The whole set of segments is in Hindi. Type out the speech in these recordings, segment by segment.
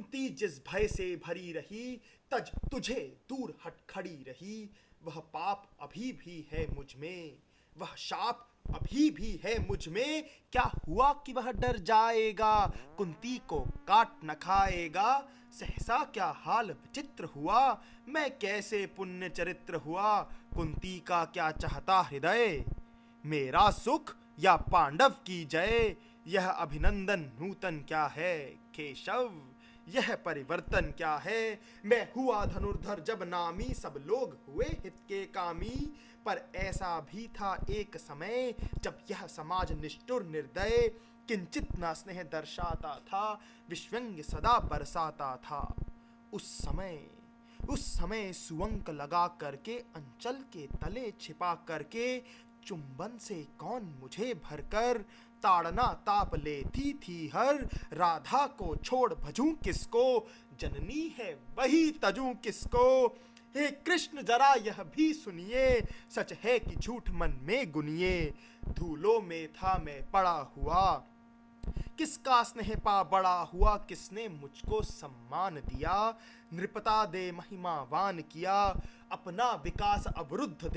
कुंती जिस भय से भरी रही, तज तुझे दूर हट खड़ी रही। वह पाप अभी भी है मुझ में, वह शाप अभी भी है मुझ में। क्या हुआ कि वह डर जाएगा, कुंती को काट न खाएगा। सहसा क्या हाल विचित्र हुआ, मैं कैसे पुण्य चरित्र हुआ। कुंती का क्या चाहता हृदय, मेरा सुख या पांडव की जय। यह अभिनंदन नूतन क्या है केशव, यह परिवर्तन क्या है। मैं हुआ धनुर्धर जब नामी, सब लोग हुए हित के कामी। पर ऐसा भी था एक समय, जब यह समाज निष्ठुर निर्दय। किंचित न स्नेह दर्शाता था, विश्वंग सदा बरसाता था। उस समय सुअंक लगा करके, अंचल के तले छिपा करके, चुंबन से कौन मुझे भरकर ताड़ना ताप लेती थी हर। राधा को छोड़ भजूं किसको, जननी है वही तजूं किसको। हे कृष्ण जरा यह भी सुनिए, सच है कि झूठ मन में गुनिए। धूलों में था मैं पड़ा हुआ, किसका स्नेह पा बड़ा हुआ। किसने मुझको सम्मान दिया, नृपता दे महिमावान किया। अपना विकास अवरुद्ध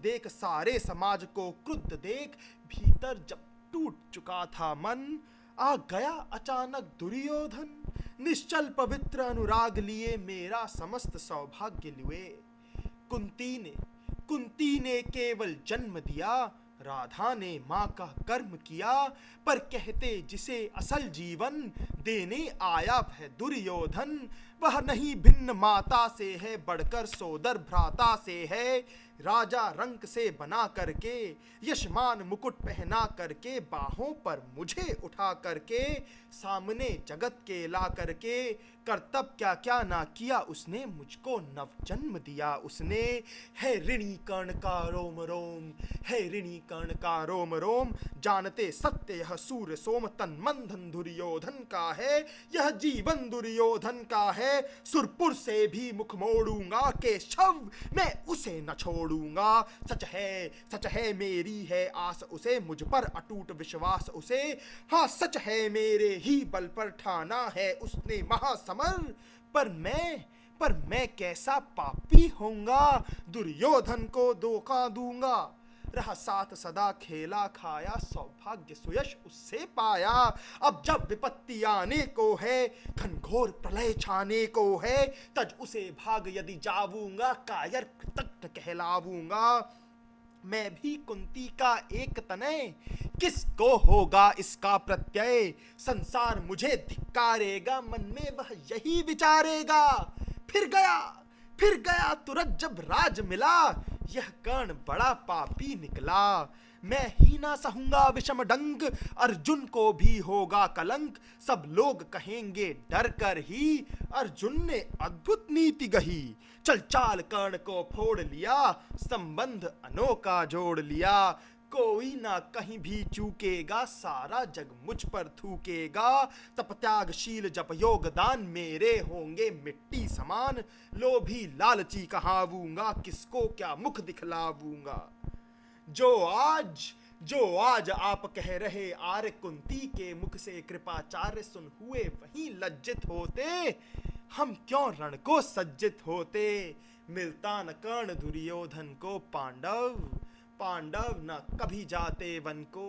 देख, सारे समाज को क्रुद्ध देख। भीतर जब टूट चुका था मन, आ गया अचानक दुर्योधन। निश्चल पवित्र अनुराग लिए, मेरा समस्त सौभाग्य लिए। कुंती ने केवल जन्म दिया, राधा ने माँ का कर्म किया। पर कहते जिसे असल जीवन, देने आया है दुर्योधन। वह नहीं भिन्न माता से है, बढ़कर सोदर भ्राता से है। राजा रंक से बना करके, यशमान मुकुट पहना करके, बाहों पर मुझे उठा करके, सामने जगत के ला करके। कर्तव्य क्या क्या ना किया उसने, मुझको नव जन्म दिया उसने। है ऋणी कर्ण का रोम रोम, है ऋणी कर्ण का रोम रोम। जानते सत्य यह सूर्य सोम, तन मन धन दुर्योधन का है। यह जीवन दुर्योधन का है, सुरपुर से भी मुख मोड़ूंगा। केशव मैं उसे न छोड़ूंगा। सच है मेरी है आस उसे, मुझ पर अटूट विश्वास उसे। हाँ सच है मेरे ही बल पर ठाना है उसने महासमर। पर मैं कैसा पापी होऊंगा, दुर्योधन को धोखा दूंगा। रहा साथ सदा खेला खाया, सौभाग्य सुयश उससे पाया। अब जब विपत्ति आने को है, घनघोर प्रलय छाने को है, तज उसे भाग यदि जाऊंगा, कायर कृतज्ञ कहलाऊंगा। मैं भी कुंती का एक तनय, किसको होगा इसका प्रत्यय। संसार मुझे धिक्कारेगा, मन में वह यही विचारेगा। फिर गया तुरंत जब राज मिला, यह कर्ण बड़ा पापी निकला। मैं ही ना सहूंगा विषम डंक, अर्जुन को भी होगा कलंक। सब लोग कहेंगे डर कर ही, अर्जुन ने अद्भुत नीति गही। चल चाल कर्ण को फोड़ लिया, संबंध अनोखा जोड़ लिया। कोई ना कहीं भी चूकेगा, सारा जग मुझ पर थूकेगा। तप त्यागशील जप योगदान, मेरे होंगे मिट्टी समान। लोभी लालची कहावूंगा, किसको क्या मुख दिखलावूंगा। जो आज आप कह रहे आर्य, कुंती के मुख से कृपाचार्य सुन हुए वहीं लज्जित होते। हम क्यों रण को सज्जित होते, मिलता न कर्ण दुर्योधन को। पांडव न कभी जाते वन को।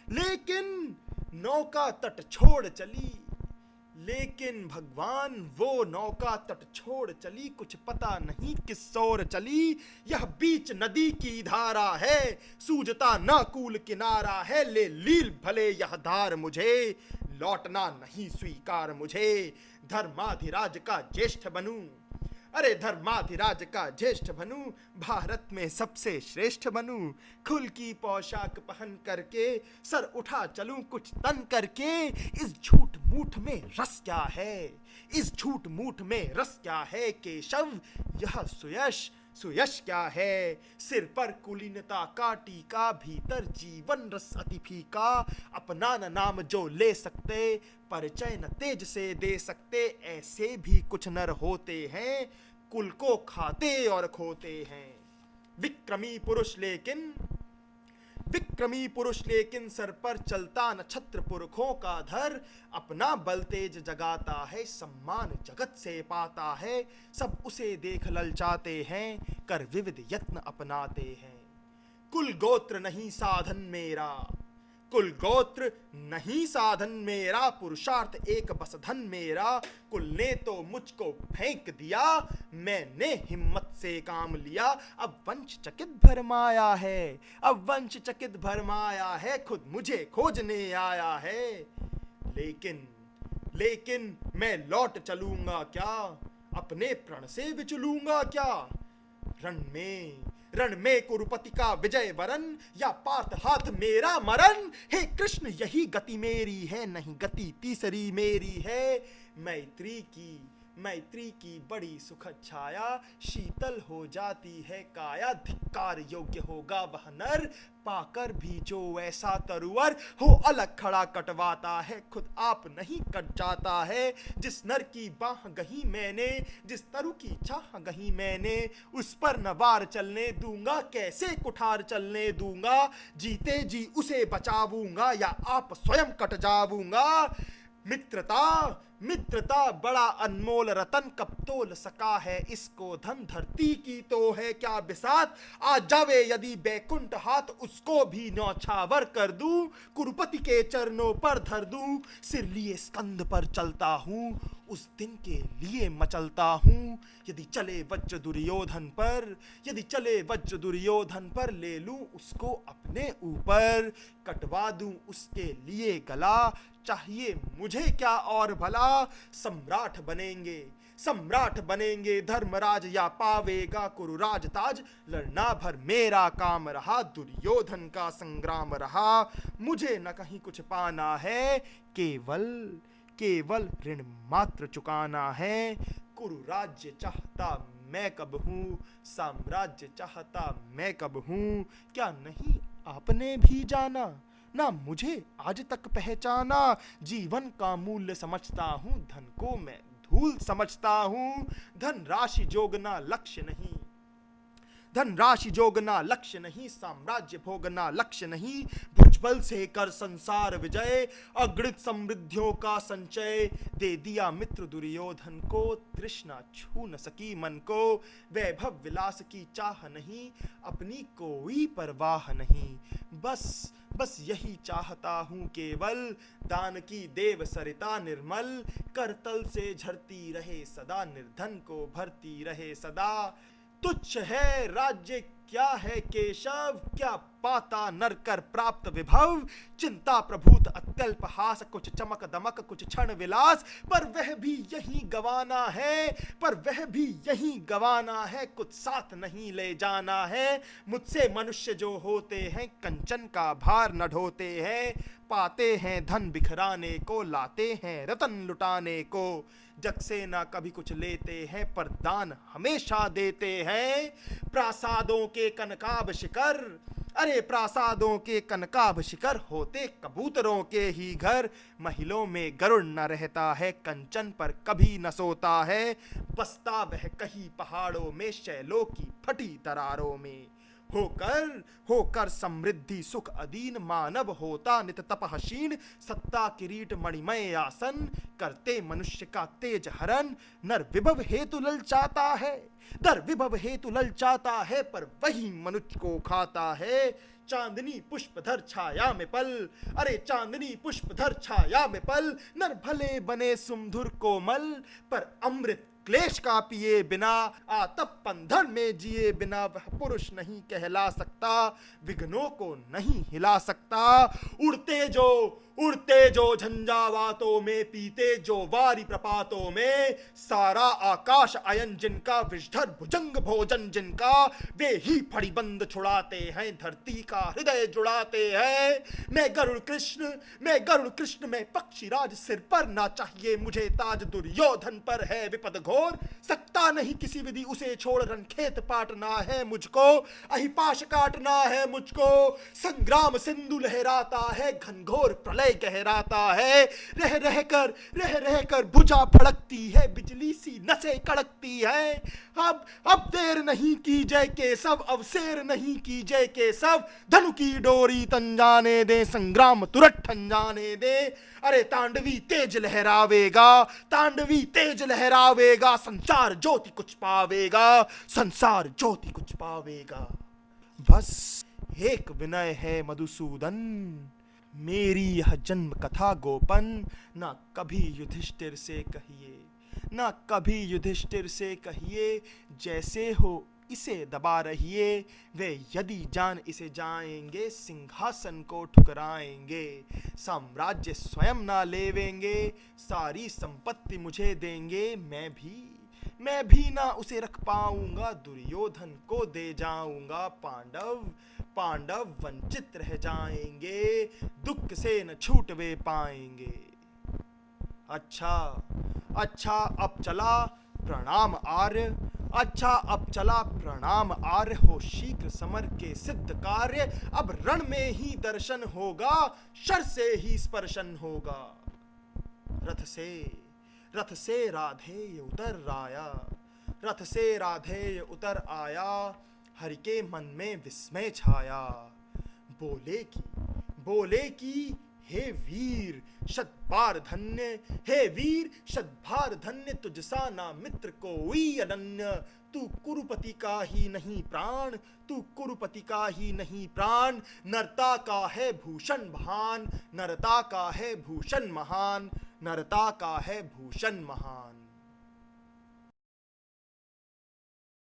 लेकिन नौका तट छोड़ चली, लेकिन भगवान वो नौका तट छोड़ चली। कुछ पता नहीं किस ओर चली, यह बीच नदी की धारा है। सूझता न कूल किनारा है, ले लील भले यह धार मुझे। लौटना नहीं स्वीकार मुझे, धर्माधिराज का ज्येष्ठ बनूं। अरे धर्माधिराज का ज्येष्ठ बनूं, भारत में सबसे श्रेष्ठ बनूं। खुल की पोशाक पहन करके, सर उठा चलूं कुछ तन करके। इस झूठ मूठ में रस क्या है, इस झूठ मूठ में रस क्या है। केशव यह सुयश क्या है। सिर पर कुलीनता का टीका, भीतर जीवन रस अति फीका। अपना न नाम जो ले सकते, परिचय न तेज से दे सकते। ऐसे भी कुछ नर होते हैं, कुल को खाते और खोते हैं। विक्रमी पुरुष विक्रमी पुरुष लेकिन सर पर चलता नक्षत्र पुरखों का धर, अपना बल तेज जगाता है, सम्मान जगत से पाता है। सब उसे देख ललचाते हैं, कर विविध यत्न अपनाते हैं। कुल गोत्र नहीं साधन मेरा, कुल गोत्र नहीं साधन मेरा, पुरुषार्थ एक बस धन मेरा। कुल ने तो मुझको फेंक दिया, मैंने हिम्मत से काम लिया। अब वंश चकित भरमाया है, अब वंश चकित भरमाया है, खुद मुझे खोजने आया है। लेकिन मैं लौट चलूंगा क्या, अपने प्रण से विचलूंगा क्या। रण में कुरुपति का विजय वरन, या पार्थ हाथ मेरा मरण। हे कृष्ण यही गति मेरी है, नहीं गति तीसरी मेरी है। मैत्री की बड़ी सुखद छाया, शीतल हो जाती है काया। धिक्कार योग्य होगा वह नर, पाकर भी जो ऐसा तरुवर हो। अलग खड़ा कटवाता है, खुद आप नहीं कट जाता है। जिस नर की बाह गही मैंने, जिस तरु की चाह गही मैंने, उस पर न वार चलने दूंगा, कैसे कुठार चलने दूंगा। जीते जी उसे बचाऊंगा, या आप स्वयं कट जाऊंगा। मित्रता बड़ा अनमोल रतन, कब तोल सका है इसको धन। धरती की तो है क्या बिसात, आ जावे यदि बैकुंठ हाथ, उसको भी न्यौछावर कर दूं। कुरुपति के चरणों पर धर दूं, सिर लिए स्कंद पर चलता हूँ, उस दिन के लिए मचलता हूँ। यदि चले वज्र दुर्योधन पर, ले लूं उसको अपने ऊपर। कटवा दूं उसके लिए गला, चाहिए मुझे क्या और भला। सम्राट बनेंगे धर्मराज, या पावेगा कुरुराज ताज। लड़ना भर मेरा काम रहा, दुर्योधन का संग्राम रहा। मुझे न कहीं कुछ पाना है, केवल ऋण मात्र चुकाना है। कुरु राज्य चाहता मैं कब हूँ, साम्राज्य चाहता मैं कब हूँ। क्या नहीं आपने भी जाना, ना मुझे आज तक पहचाना। जीवन का मूल्य समझता हूँ, धन को मैं धूल समझता हूँ। धन राशि जोगना लक्ष्य नहीं, साम्राज्य भोगना लक्ष्य नहीं। भुजबल से कर संसार विजय, अगणित समृद्धियों का संचय। दे दिया मित्र दुर्योधन को, तृष्णा छू न सकी मन को। वैभव विलास की चाह नहीं, अपनी कोई परवाह नहीं। बस यही चाहता हूँ केवल, दान की देव सरिता निर्मल। करतल से झरती रहे सदा, निर्धन को भरती रहे सदा। तुच्छ है राज्य क्या है केशव, क्या पाता नर कर प्राप्त विभव। चिंता प्रभूत अत्यल्प हास, कुछ चमक दमक कुछ क्षण विलास। पर वह भी यही गवाना है, कुछ साथ नहीं ले जाना है। मुझसे मनुष्य जो होते हैं, कंचन का भार न ढोते हैं। पाते हैं धन बिखराने को, लाते हैं रतन लुटाने को। जग से ना कभी कुछ लेते हैं, पर दान हमेशा देते हैं। प्रासादों के कनकाभ शिखर, होते कबूतरों के ही घर। महलों में गरुड़ न रहता है, कंचन पर कभी न सोता है। बसता वह कहीं पहाड़ों में, शैलों की फटी दरारों में। होकर समृद्धि सुख अधीन, मानव होता नित तपहशीन। सत्ता किरीट मणिमय आसन, करते मनुष्य का तेज हरण। नर विभव हेतु ललचाता है, पर वही मनुष्य को खाता है। चांदनी पुष्पधर छाया में पल, नर भले बने सुमधुर कोमल। पर अमृत क्लेश का पिए बिना, आतप बंधन में जिए बिना, वह पुरुष नहीं कहला सकता। विघ्नों को नहीं हिला सकता। उड़ते जो झंझावातों में, पीते जो वारी प्रपातों में। सारा आकाश अयन जिनका, विषधर भुजंग भोजन जिनका। वे ही फड़ीबंद छुड़ाते हैं, धरती का हृदय जुड़ाते हैं। मैं गरुड़ कृष्ण मैं पक्षीराज, सिर पर ना चाहिए मुझे ताज। दुर्योधन पर है विपद घोर, सकता नहीं किसी विधि उसे छोड़। रणखेत पाटना है मुझको, अहिपाश काटना है मुझको। संग्राम सिंधु लहराता है, घनघोर प्रलय हृदय गहराता है। रह रह कर भुजा फड़कती है, बिजली सी नसें कड़कती है। अब देर नहीं कीजिए केशव, अब शेर नहीं कीजिए केशव, धनु की डोरी तन जाने दे, संग्राम तुरंत ठन जाने दे। अरे तांडवी तेज लहरावेगा, तांडवी तेज लहरावेगा, संसार ज्योति कुछ पावेगा, संसार ज्योति कुछ पावेगा। बस एक विनय है मधुसूदन, मेरी यह जन्म कथा गोपन ना कभी युधिष्ठिर से कहिए, ना कभी युधिष्ठिर से कहिए, जैसे हो इसे दबा रहिए। वे यदि जान इसे जाएंगे, सिंहासन को ठुकराएंगे, साम्राज्य स्वयं ना लेवेंगे, सारी संपत्ति मुझे देंगे। मैं भी ना उसे रख पाऊंगा, दुर्योधन को दे जाऊंगा। पांडव वंचित रह जाएंगे, दुख से न छूट वे पाएंगे। अच्छा अब चला प्रणाम आर्य, अच्छा अब चला प्रणाम आर्य, हो शीघ्र समर के सिद्ध कार्य। अब रण में ही दर्शन होगा, शर से ही स्पर्शन होगा। रथ से राधेय उतर आया, रथ से राधेय उतर आया, हरि के मन में विस्मय छाया। बोले की हे वीर शतबार धन्य, हे वीर शतबार धन्य, तुझसा ना मित्र कोई अनन्य। तू कुरुपति का ही नहीं प्राण, तू कुरुपति का ही नहीं प्राण, नरता का है भूषण भान, नरता का है भूषण महान, नरता का है भूषण महान।